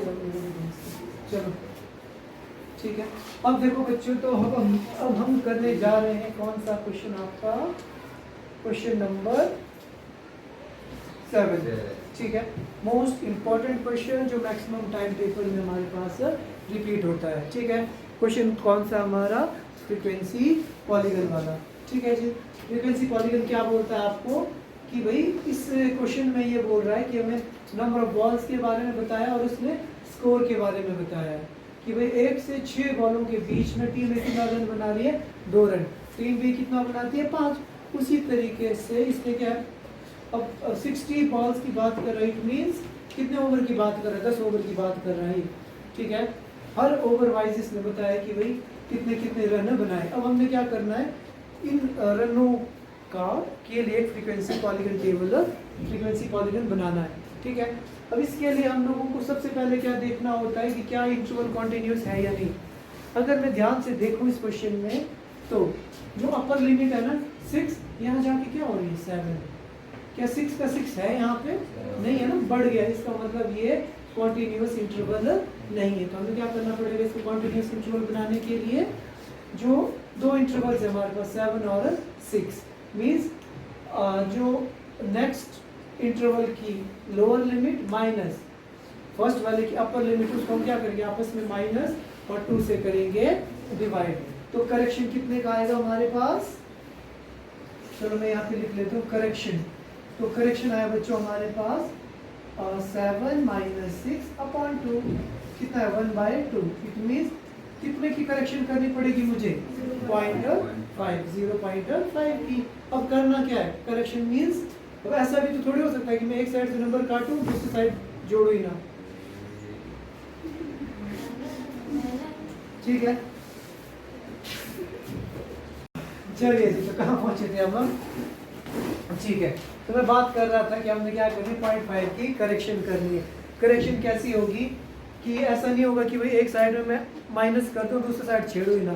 चलो ठीक है। अब देखो बच्चों, तो अब हम करने जा रहे हैं कौन सा क्वेश्चन, आपका क्वेश्चन नंबर 7। ठीक है, मोस्ट इम्पॉर्टेंट क्वेश्चन जो मैक्सिमम टाइम टेबल में हमारे पास रिपीट होता है। ठीक है, क्वेश्चन कौन सा हमारा, फ्रीक्वेंसी पॉलीगन वाला। ठीक है जी, फ्रीक्वेंसी पॉलीगन क्या बोलता है आपको कि भाई इस क्वेश्चन में ये बोल रहा है कि हमें नंबर ऑफ बॉल्स के बारे में बताया और उसने स्कोर के बारे में बताया है कि भाई 1 से 6 बॉलों के बीच में टीम ए कितना रन बना रही है, 2 रन, टीम बी कितना बनाती है, 5। उसी तरीके से इसने क्या, अब 60 बॉल्स की बात कर रहा है, इट मीन्स कितने ओवर की बात कर रहा है, 10 ओवर की बात कर रहा है। ठीक है, हर ओवर वाइज इसने बताया कि भाई कितने कितने रन बनाए। अब हमने क्या करना है, इन रनों का के लिए एक frequency polygon table, frequency polygon बनाना है। ठीक है, अब इसके लिए हम लोगों को सबसे पहले क्या देखना होता है कि क्या इंटरवल कॉन्टिन्यूस है या नहीं। अगर मैं ध्यान से देखूं इस क्वेश्चन में, तो जो अपर लिमिट है ना 6, यहाँ जाके क्या हो रही है 7, क्या 6 का 6 है यहाँ पे, नहीं है ना, बढ़ गया। इसका मतलब ये कॉन्टिन्यूस इंटरवल नहीं है। तो हमें क्या करना पड़ेगा, इसको कॉन्टिन्यूस इंटरवल बनाने के लिए जो 2 इंटरवल्स है हमारे पास 7 और 6, मीन्स जो नेक्स्ट इंटरवल की लोअर लिमिट माइनस फर्स्ट वाले की अपर लिमिट, उसको हम क्या करेंगे, आपस में माइनस और 2 से करेंगे डिवाइड। तो करेक्शन कितने का आएगा हमारे पास, चलो मैं यहाँ पे लिख लेता हूँ करेक्शन। तो करेक्शन आया बच्चों हमारे पास 7 - 6/2, कितना है 1/2। इट मीन्स कितने की करेक्शन करनी पड़ेगी मुझे, 0.5 की। अब करना क्या है, करेक्शन मीन्स, अब ऐसा भी तो थोड़ी हो सकता है कि मैं एक साइड से नंबर काटूं दूसरी साइड जोड़ू ही ना। ठीक है, चलिए जी, तो कहाँ पहुंचे थे अब हम। ठीक है, तो मैं बात कर रहा था कि हमने क्या करनी है, 0.5 की करेक्शन करनी है। करेक्शन कैसी होगी कि ऐसा नहीं होगा कि भाई एक साइड में मैं माइनस कर दूं दूसरी साइड छेड़ू ही ना,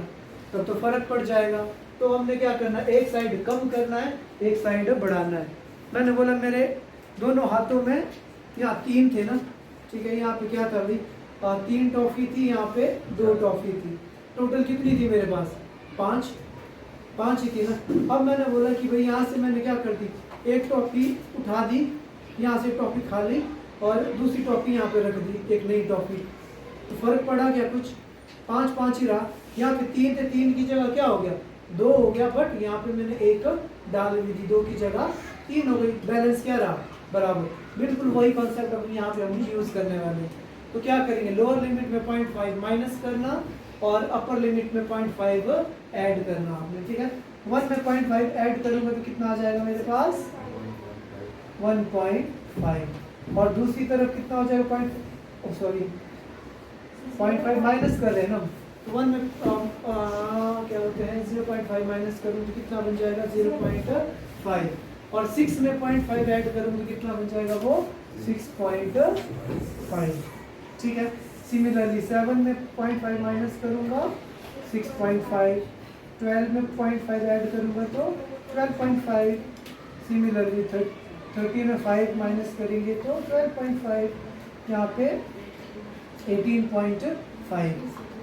तब तो फर्क पड़ जाएगा। तो हमने क्या करना है, एक साइड कम करना है, एक साइड बढ़ाना है। मैंने बोला मेरे दोनों हाथों में यहाँ 3 थे ना, ठीक है, यहाँ पे क्या था भाई 3 टॉफी थी, यहाँ पे 2 टॉफी थी, टोटल कितनी थी मेरे पास, 5 ही थी ना। अब मैंने बोला कि भाई यहाँ से मैंने क्या कर दी, एक टॉफी उठा दी, यहाँ से टॉफी खा ली और दूसरी टॉफी यहाँ पे रख दी, एक नई टॉफी। तो फर्क पड़ा क्या, कुछ 5 ही रहा। यहाँ पे 3 थे, 3 की जगह क्या हो गया 2 हो गया, बट यहाँ पे मैंने 1 डाल भी दी, 2 की जगह 3 हो गई, बैलेंस क्या रहा बराबर। बिल्कुल वही कॉन्सेप्ट अब यहाँ पे हम यूज करने वाले हैं। तो क्या करेंगे, लोअर लिमिट में 0.5 माइनस करना और अपर लिमिट में 0.5 ऐड करना आपने। ठीक है, 1 में 0.5 ऐड करूंगा तो कितना आ जाएगा मेरे पास 1.5, और दूसरी तरफ कितना हो जाएगा 0.5 माइनस कर रहे हैं ना, तो 1 में क्या होते हैं 0.5 माइनस करूँ तो कितना बन जाएगा 0.5, और 6 में 0.5 ऐड करूँ तो कितना बन जाएगा वो 6.5। ठीक है, सिमिलरली 7 में 0.5 माइनस करूँगा 6.5, 12 में 0.5 ऐड करूँगा तो 12.5, सिमिलरली 30 में 5 माइनस करेंगे तो 12.5, यहाँ पे 18.5,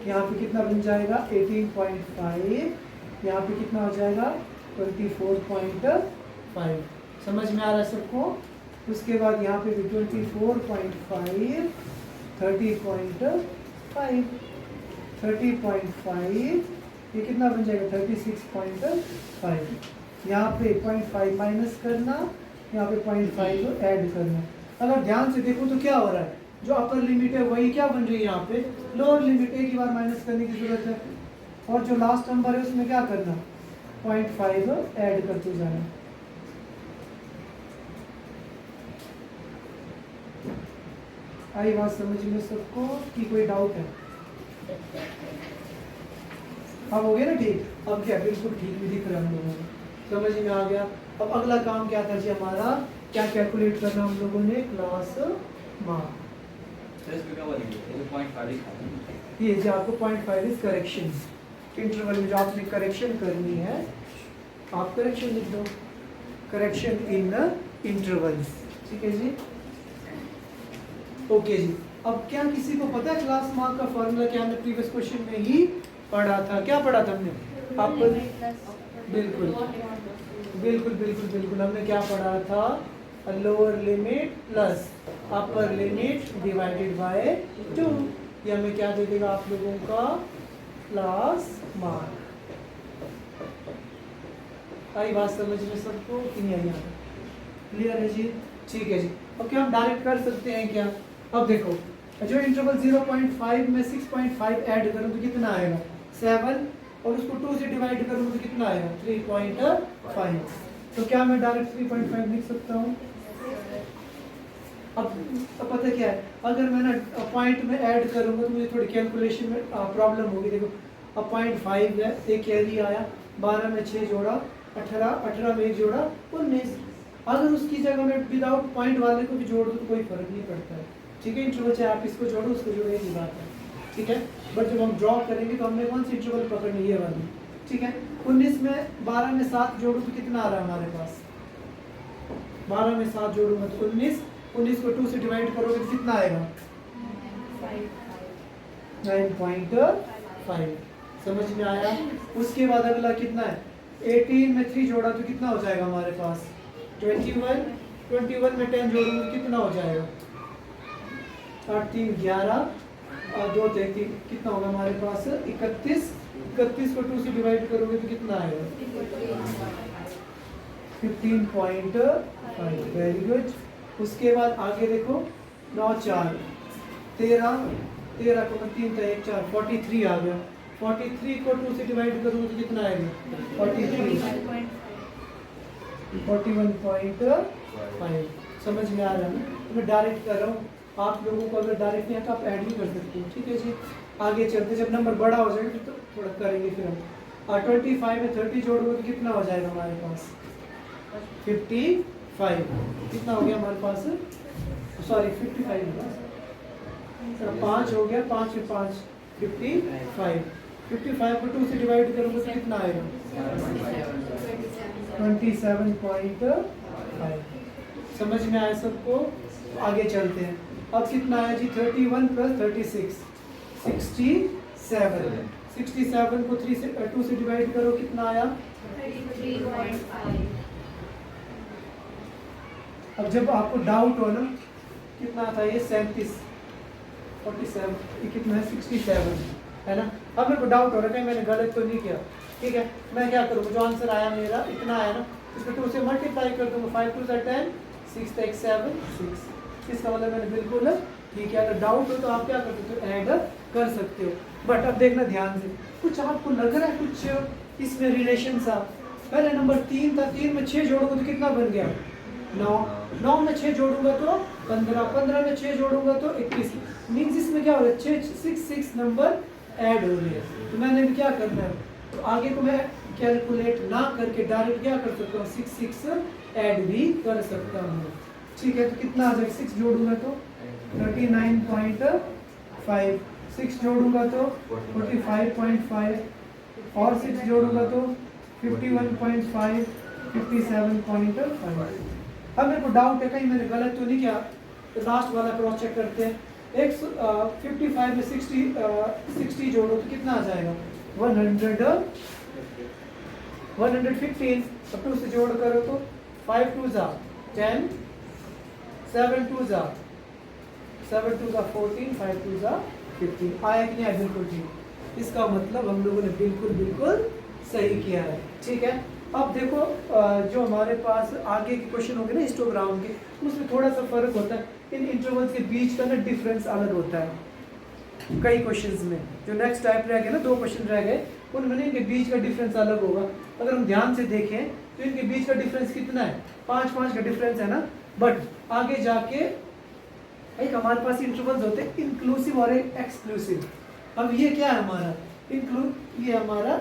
यहाँ पे कितना बन जाएगा 18.5, यहाँ पे कितना हो जाएगा 24.5। समझ में आ रहा है सबको। उसके बाद यहाँ पे भी 24.5, 30.5, ये कितना बन जाएगा 36.5। यहाँ पे 0.5 माइनस करना, यहाँ पे 0.5 ऐड करना। अगर ध्यान से देखो तो क्या हो रहा है, जो अपर लिमिट है वही क्या बन रही है यहाँ पे लोअर लिमिट, एक ही बार माइनस करने की जरूरत है, और जो लास्ट नंबर है उसमें क्या करना 0.5 ऐड करते जाना। आई बात समझ में सबको कि कोई डाउट है? अब हो गया ना ठीक, अब क्या बिल्कुल ठीक भी दिख रहा है हम लोगों को, समझ में आ गया। अब अगला काम क्या था जी हमारा, क्या कैलकुलेट करना हम लोगों ने, क्लास मार्क। ये जो आपको 0.5 इज करेक्शन, इंटरवल में जो आपने करेक्शन करनी है आप करेक्शन लिख दो, करेक्शन इन इंटरवल्स। ठीक है जी, ओके जी। अब क्या किसी को पता है क्लास मार्क का फॉर्मूला क्या? हमने प्रीवियस क्वेश्चन में ही पढ़ा था। क्या पढ़ा था हमने? अपर, बिल्कुल बिल्कुल बिल्कुल बिल्कुल, हमने क्या पढ़ा था? Lower limit plus upper limit divided by 2। ये हमें क्या दे देगा आप लोगों का? Class mark. आई बात समझ में सबको कि नहीं आई? क्लियर है जी? ठीक है जी। अब क्या हम डायरेक्ट कर सकते हैं क्या? अब देखो, जो इंटरवल 0.5 में 6.5 ऐड करूं तो कितना आएगा? 7, और उसको 2 से डिवाइड करूं तो कितना आएगा? 3.5। तो क्या मैं डायरेक्ट 3.5 लिख सकता हूं? अब पता क्या है, अगर मैं ना पॉइंट में ऐड करूंगा तो मुझे थोड़ी कैलकुलेशन में प्रॉब्लम होगी। देखो, अब 0.5 है, एक कैरी आया, 12 में 6 जोड़ा 18, 18 में 1 जोड़ा 19। अगर उसकी जगह में विदाउट पॉइंट वाले को भी जोड़ दो तो कोई फर्क नहीं पड़ता है। ठीक है, इंटरवल चाहे आप इसको जोड़ो उसको जोड़ो, एक ही बात है। ठीक है, बट जब हम ड्रॉ करेंगे तो हमने कौन सी इंटरवल पकड़नी, ये वाली। ठीक है, 19 में 12 में 7 जोड़ो तो कितना आ रहा है हमारे पास? 12 में 7 जोड़ूंगा तो 19, 19 को 2 से डिवाइड करोगे तो कितना आएगा? 9.5। समझ में आया? उसके बाद अगला कितना है? 18 में 3 जोड़ा तो कितना हो जाएगा हमारे पास? 21। 21 में 10 जोड़ूंगा तो कितना हो जाएगा? 8 3 11 और 2 3 कितना होगा हमारे पास? 31। 31 को 2 से डिवाइड करोगे तो कितना आएगा? 15.5। Very good. उसके बाद आगे देखो, 9 4 13, 13 को 3 1 4 43 आ गया। 43 को 2 से डिवाइड करोगे तो कितना आएगा? 43। 41.5। समझ में आ रहा है ना? तो मैं डायरेक्ट कर रहा हूँ, आप लोगों को अगर डायरेक्ट नहीं आता आप ऐड भी कर सकते हो। ठीक है जी, आगे चलते, जब नंबर बड़ा हो जाएगा तो थोड़ा करेंगे फिर हम। 25 में 30 जोड़ोगे तो कितना हो जाएगा हमारे पास? 55। कितना हो गया हमारे पास? सॉरी 55 होगा, 5 हो गया, 5 में 5 55। 55 को 2 से डिवाइड करोगे तो कितना आएगा? 27.5। समझ में आया सबको? आगे चलते हैं। अब कितना आया जी? 31 प्लस 36 67। 67 को 2 से डिवाइड करो, कितना आया? 33.5। अब जब आपको डाउट हो ना कितना था ये? 37 47, ये कितना है? 67 है ना? अब मेरे को डाउट हो रहा है कि मैंने गलत तो नहीं किया। ठीक है, मैं क्या करूँगा? जो आंसर आया मेरा इतना आया ना, इसको 2 से मल्टीप्लाई कर दूंगा। 5 2 10, 6 7 6। इसका मतलब मैंने बिल्कुल ठीक है। अगर डाउट हो तो आप क्या कर सकते हो? ऐड कर सकते हो। बट अब देखना ध्यान से, कुछ आपको लग रहा है कुछ इसमें रिलेशन सा? पहले नंबर 3 था, 3 में 6 जोड़ोगे तो कितना बन गया? 9। 9 में 6 जोड़ूंगा तो 15, 15 में 6 जोड़ूंगा तो 21। मीन्स इसमें क्या हो रहा है? 6 नंबर ऐड हो रही है। तो मैंने भी क्या करना है, तो आगे को मैं कैलकुलेट ना करके डायरेक्ट क्या कर सकता हूँ? 6 ऐड भी कर सकता हूँ। ठीक है, तो कितना आ जाएगा? 6 जोड़ूंगा तो 39.5, 6 जोड़ूंगा तो 45.5, और 6 जोड़ूंगा तो 51.5, 57.5। अब मेरे को डाउट है कहीं मैंने गलत तो नहीं किया, तो लास्ट वाला क्रॉस चेक करते हैं। 55 में 60 जोड़ो तो कितना आ जाएगा? 115। अब 2 से जोड़ करो तो 5 2 10, 7 2 7 2 14, 5 2 15। आया कि नहीं आया? बिल्कुल ठीक। इसका मतलब हम लोगों ने बिल्कुल सही किया है। ठीक है, अब देखो जो हमारे पास आगे के क्वेश्चन होंगे ना हिस्टोग्राम के, उसमें थोड़ा सा फर्क होता है। इन इंटरवल्स के बीच का ना डिफरेंस अलग होता है कई क्वेश्चंस में। जो नेक्स्ट टाइप रह गए ना, 2 क्वेश्चन रह गए, उनमें इनके बीच का डिफरेंस अलग होगा। अगर हम ध्यान से देखें तो इनके बीच का डिफरेंस कितना है? 5 का डिफरेंस है ना। बट आगे जाके एक हमारे पास इंटरवल्स होते हैं इंक्लूसिव और एक्सक्लूसिव। अब ये क्या है हमारा? ये हमारा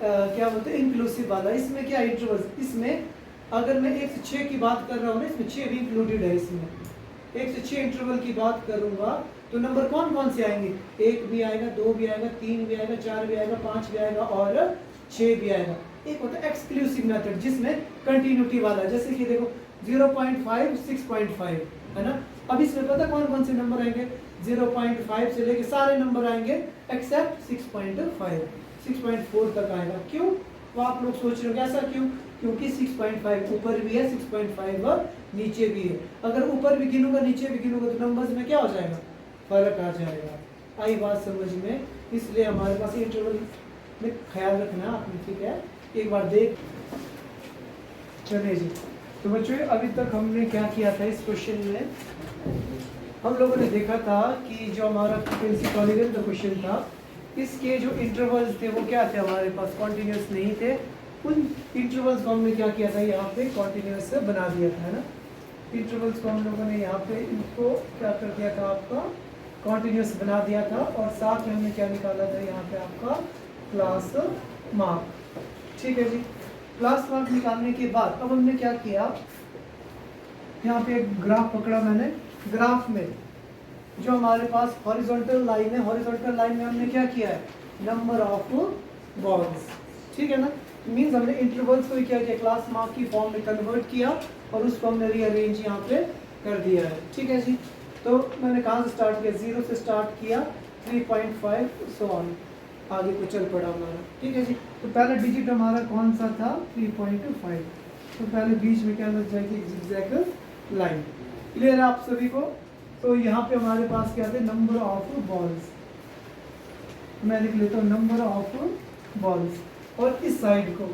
क्या बोलते हैं? इंक्लूसिव वाला। इसमें क्या इंटरवल्स? इसमें अगर मैं 1 से 6 की बात कर रहा हूँ ना, इसमें 6 भी इंक्लूडेड है। इसमें 1 से 6 इंटरवल की बात करूंगा तो नंबर कौन से आएंगे? 1 भी आएगा, 2 भी आएगा, 3 भी आएगा, 4 भी आएगा, 5 भी आएगा और 6 भी आएगा। एक होता है एक्सक्लूसिव मेथड जिसमें कंटिन्यूटी वाला, जैसे कि देखो 0.5 6.5 है ना। अब इसमें पता कौन कौन से नंबर आएंगे, 0.5 से लेके सारे नंबर आएंगे एक्सेप्ट 6.5, 6.4 तक आएगा। क्यों? तो आप लोग सोच रहे हो ऐसा क्यों? क्योंकि 6.5 ऊपर भी है, 6.5 नीचे भी है। अगर ऊपर भी गिनूंगा नीचे भी गिनूंगा तो नंबर्स में क्या हो जाएगा, फर्क आ जाएगा। आई बात समझ में? इसलिए हमारे पास इंटरवल में ख्याल रखना आपने, ठीक है। एक बार देख चलिए जी। तो बच्चों अभी तक हमने क्या किया था इस क्वेश्चन में, हम लोगों ने देखा था कि जो हमारा फ्रीक्वेंसी टॉलरेंस का क्वेश्चन था, इसके जो इंटरवल्स थे वो क्या थे, हमारे पास कॉन्टिन्यूस नहीं थे। उन इंटरवल्स को हमने क्या किया था, यहाँ पे कॉन्टिन्यूस बना दिया था, है ना। इंटरवल्स को हम लोगों ने यहाँ पे इनको क्या कर दिया था, आपका कॉन्टिन्यूस बना दिया था। और साथ में हमने क्या निकाला था यहाँ पे, आपका क्लास मार्क। ठीक है जी। क्लास मार्क निकालने के बाद अब हमने क्या किया, यहाँ पे एक ग्राफ पकड़ा मैंने। ग्राफ में जो हमारे पास हॉरिजॉन्टल लाइन है, हॉरिजॉन्टल लाइन में हमने क्या किया है, नंबर ऑफ बॉल्स, ठीक है ना। मीन्स हमने इंटरवल्स को क्या किया, क्लास मार्क की फॉर्म में कन्वर्ट किया और उसको हमने रीअरेंज यहाँ पे कर दिया है। ठीक है जी। तो मैंने कहाँ से स्टार्ट किया, 0 से स्टार्ट किया, 3.5 सो ऑन, आगे को चल पड़ा हमारा। ठीक है जी। तो पहला डिजिट हमारा कौन सा था, 3.5। तो पहले बीच में क्या लग जाएगी, जिगजैग लाइन। क्लियर है आप सभी को? तो यहाँ पे हमारे पास क्या थे, नंबर ऑफ बॉल्स। मैं लिख लेता हूँ नंबर ऑफ बॉल्स। और इस साइड को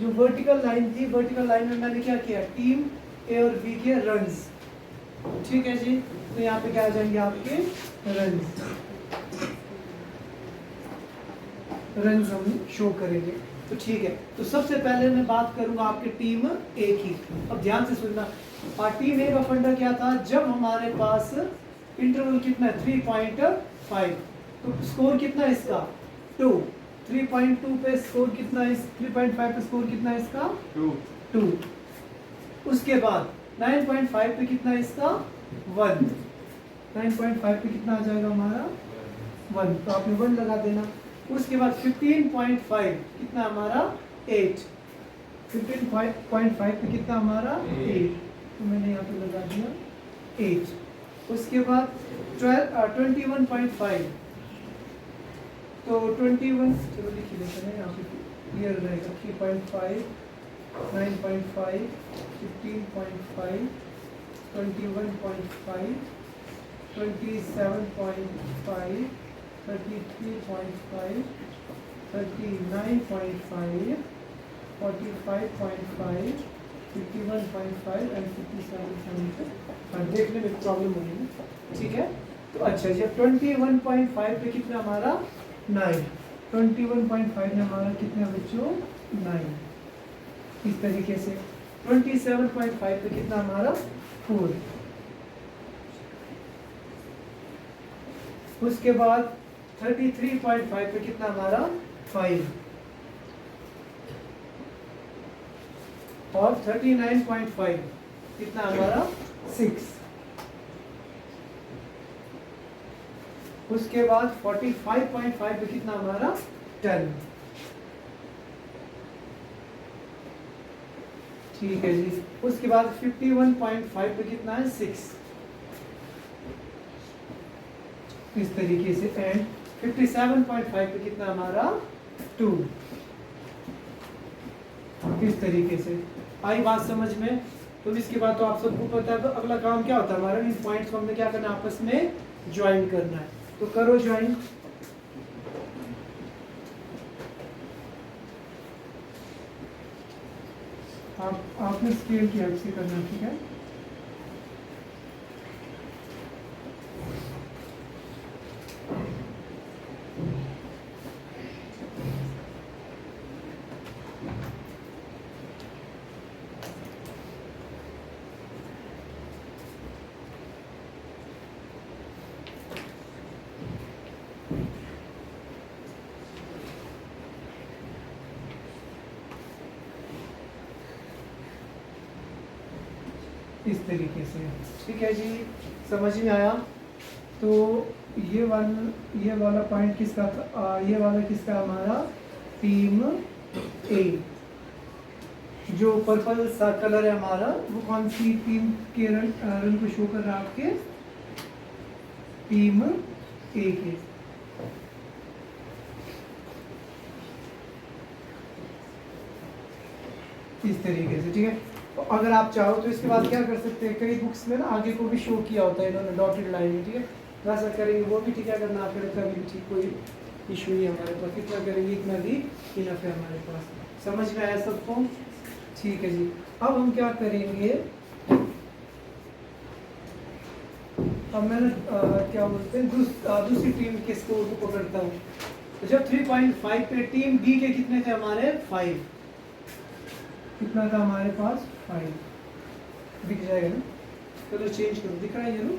जो वर्टिकल लाइन थी, वर्टिकल लाइन में मैंने क्या किया, टीम ए और बी के रन्स। ठीक है जी। तो यहाँ पे क्या आ जाएंगे आपके रन्स, रन्स हम शो करेंगे। तो ठीक है। तो सबसे पहले मैं बात करूंगा आपके टीम ए की। अब ध्यान से सुनना, टीम ए का फंडा क्या था, जब हमारे पास इंटरवल कितना है 3.5, तो स्कोर कितना है इसका 2। 3.2 पे स्कोर कितना है, 3.5 पे स्कोर कितना है इसका 2। उसके बाद 9.5 पे कितना है इसका 1। 9.5 पे कितना आ जाएगा हमारा 1, तो आपने 1 लगा देना। उसके बाद 15.5 कितना हमारा 8। 15.5 पे कितना हमारा 8, तो मैंने यहाँ पे लगा दिया 8। उसके बाद 21.5, तो 21 चलो लिख लेते हैं यहाँ पे क्लियर रहेगा। 3.5, 9.5, 15.5, 21.5, 27.5, 33.5, 39.5, 45.5, 51.5 एंड 57.5। देखने में प्रॉब्लम होगी ना, ठीक है। तो अच्छा जी, 21.5 पे कितना हमारा 9, 21.5 में हमारा कितना बच्चों 9। इस तरीके से 27.5 पे कितना हमारा 4। उसके बाद 33.5 पे कितना हमारा 5 और 39.5 कितना हमारा 6। उसके बाद 45.5 पे कितना हमारा 10। ठीक है जी। उसके बाद 51.5 पे कितना है 6, इस तरीके से। एंड 57.5 पे कितना हमारा 2, इस तरीके से। आई बात समझ में? तो इसके बाद तो आप सबको पता है, तो अगला काम क्या होता है हमारा, इन पॉइंट्स को हमने क्या करना है, आपस में ज्वाइन करना है। तो करो ज्वाइन। आपने स्केल की हेल्प से करना, ठीक है। इस तरीके से, ठीक है जी। समझ में आया? तो ये वाला पॉइंट किसका था, ये वाला किसका हमारा टीम ए, जो पर्पल सा कलर है हमारा वो कौन सी टीम के रन को शो कर रहा है आपके, टीम ए के। इस तरीके से, ठीक है। तो अगर आप चाहो तो इसके बाद क्या कर सकते हैं, कई बुक्स में ना आगे को भी शो किया होता है इन्होंने डॉटेड लाइन में, ठीक है। वैसा करेंगे वो भी ठीक है, अगर ना करें तभी भी ठीक, कोई इशू नहीं है हमारे पास। कितना करेंगे इतना भी इनफ है हमारे पास। समझ में आया सबको? ठीक है जी। अब हम क्या करेंगे, अब मैंने क्या बोलते हैं दूसरी टीम के स्कोर को पकड़ता हूँ। तो जब 3.5 पे टीम बी के कितने थे हमारे, 5, कितना था हमारे पास, 5 दिख जाएगा ना। चलो चेंज करो, दिख रहा है ये ना,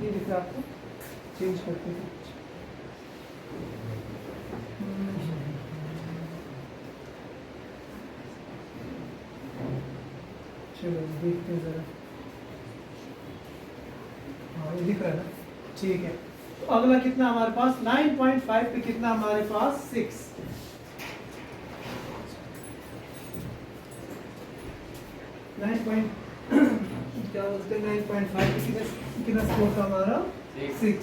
ये दिख रहा है आपको, चेंज करते हैं। चलो देखते हैं जरा, हाँ ये दिख रहा है ना, ठीक है। तो अगला कितना हमारे पास, 9.5 पे कितना हमारे पास, 6। 9. क्या बोलते हैं, 9.5 पे कितना स्कोर था हमारा, 6।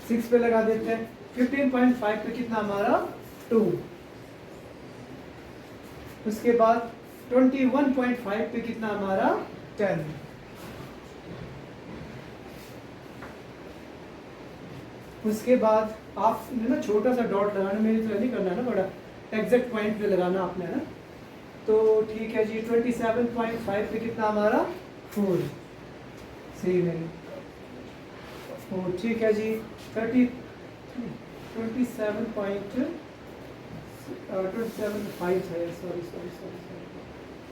6 पे लगा देते हैं। 15.5 पे कितना हमारा, 2। उसके बाद 21.5 पे कितना हमारा, 10। उसके बाद आपने ना छोटा सा डॉट लगाना, मेरी तरह नहीं करना है ना, बड़ा एग्जैक्ट पॉइंट पे लगाना आपने ना। तो ठीक है जी, 27.5 पे कितना हमारा, 4, सही नहीं, 4, ठीक है जी। 27.5 है, सॉरी,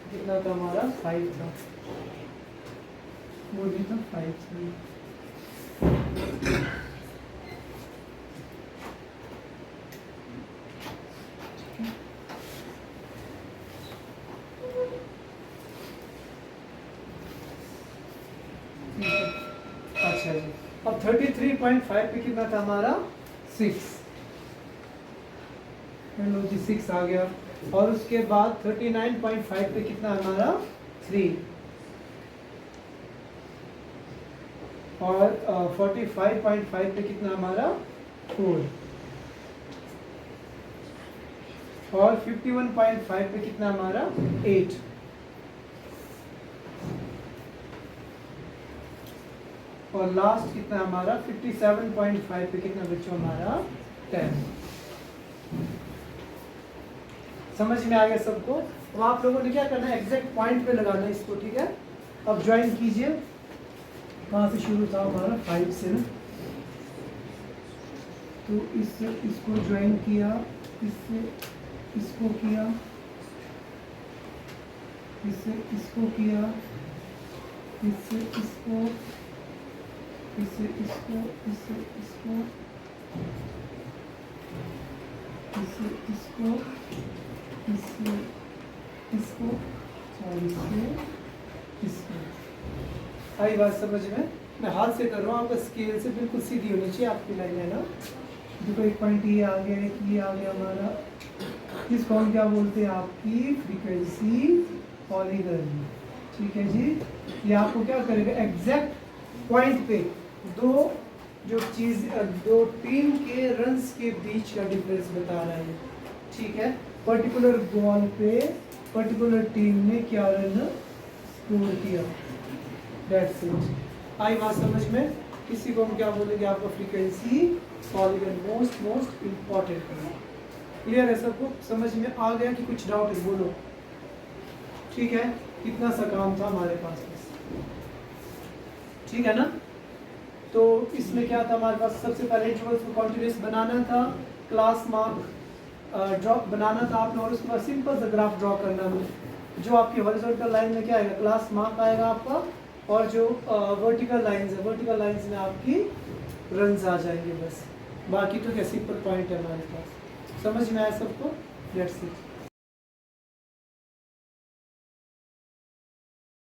कितना था हमारा, 5 था, वो भी था 5 था। अच्छा जी, अब 33.5 पे कितना था हमारा, 6। लो जी 6 आ गया। और उसके बाद 39.5 पे कितना हमारा, 3। और 45.5 पे कितना हमारा, 4। और 51.5 पे कितना हमारा, 8। और लास्ट कितना हमारा, 57.5 पे कितना बच्चों हमारा, 10। समझ में आ गया सबको? अब आप लोगों ने क्या करना है, एग्जैक्ट पॉइंट पे लगाना है इसको, ठीक है। अब ज्वाइन कीजिए, कहाँ से शुरू था हमारा, 5 से ना। तो इससे इसको ज्वाइन किया, इससे इसको किया, इससे इसको किया, इससे इसको, इससे इसको, इससे इसको, इससे इसको, इससे इसको, और इससे इसको। आई बात समझ में? मैं हाथ से कर रहा हूँ, आपका स्केल से बिल्कुल सीधी होनी चाहिए आपकी लाइन, है ना। देखो एक पॉइंट ये आ गया, एक ये आ गया हमारा, जिसको हम क्या बोलते हैं, आपकी फ्रीक्वेंसी पॉलीगन, ठीक है जी। ये आपको क्या करेगा, एग्जैक्ट पॉइंट पे दो टीम के रन्स के बीच का डिफरेंस बता रहा है, ठीक है। पर्टिकुलर बॉल पे पर्टिकुलर टीम ने क्या रन स्कोर किया, दैट्स इट। आई बात समझ में? इसी को हम क्या बोलेंगे, आपका फ्रीक्वेंसी पॉलीगन, मोस्ट इम्पॉर्टेंट है। क्लियर है सबको? समझ में आ गया कि कुछ डाउट है, बोलो। ठीक है, इतना सा काम था हमारे पास बस, ठीक है ना। तो इसमें क्या था हमारे पास, सबसे पहले इंटरवल्स को कॉन्टिन्यूस बनाना था, क्लास मार्क ड्रॉ बनाना था आपने, और उसके बाद सिंपल सा ग्राफ ड्रॉ करना है। जो आपकी हॉरिजॉन्टल लाइन में क्या आएगा, क्लास मार्क आएगा आपका, और जो वर्टिकल लाइंस है, वर्टिकल लाइंस में आपकी रन्स आ जाएंगे बस। बाकी तो क्या सिंपल पॉइंट है हमारे पास। समझ में आया सबको? Let's see.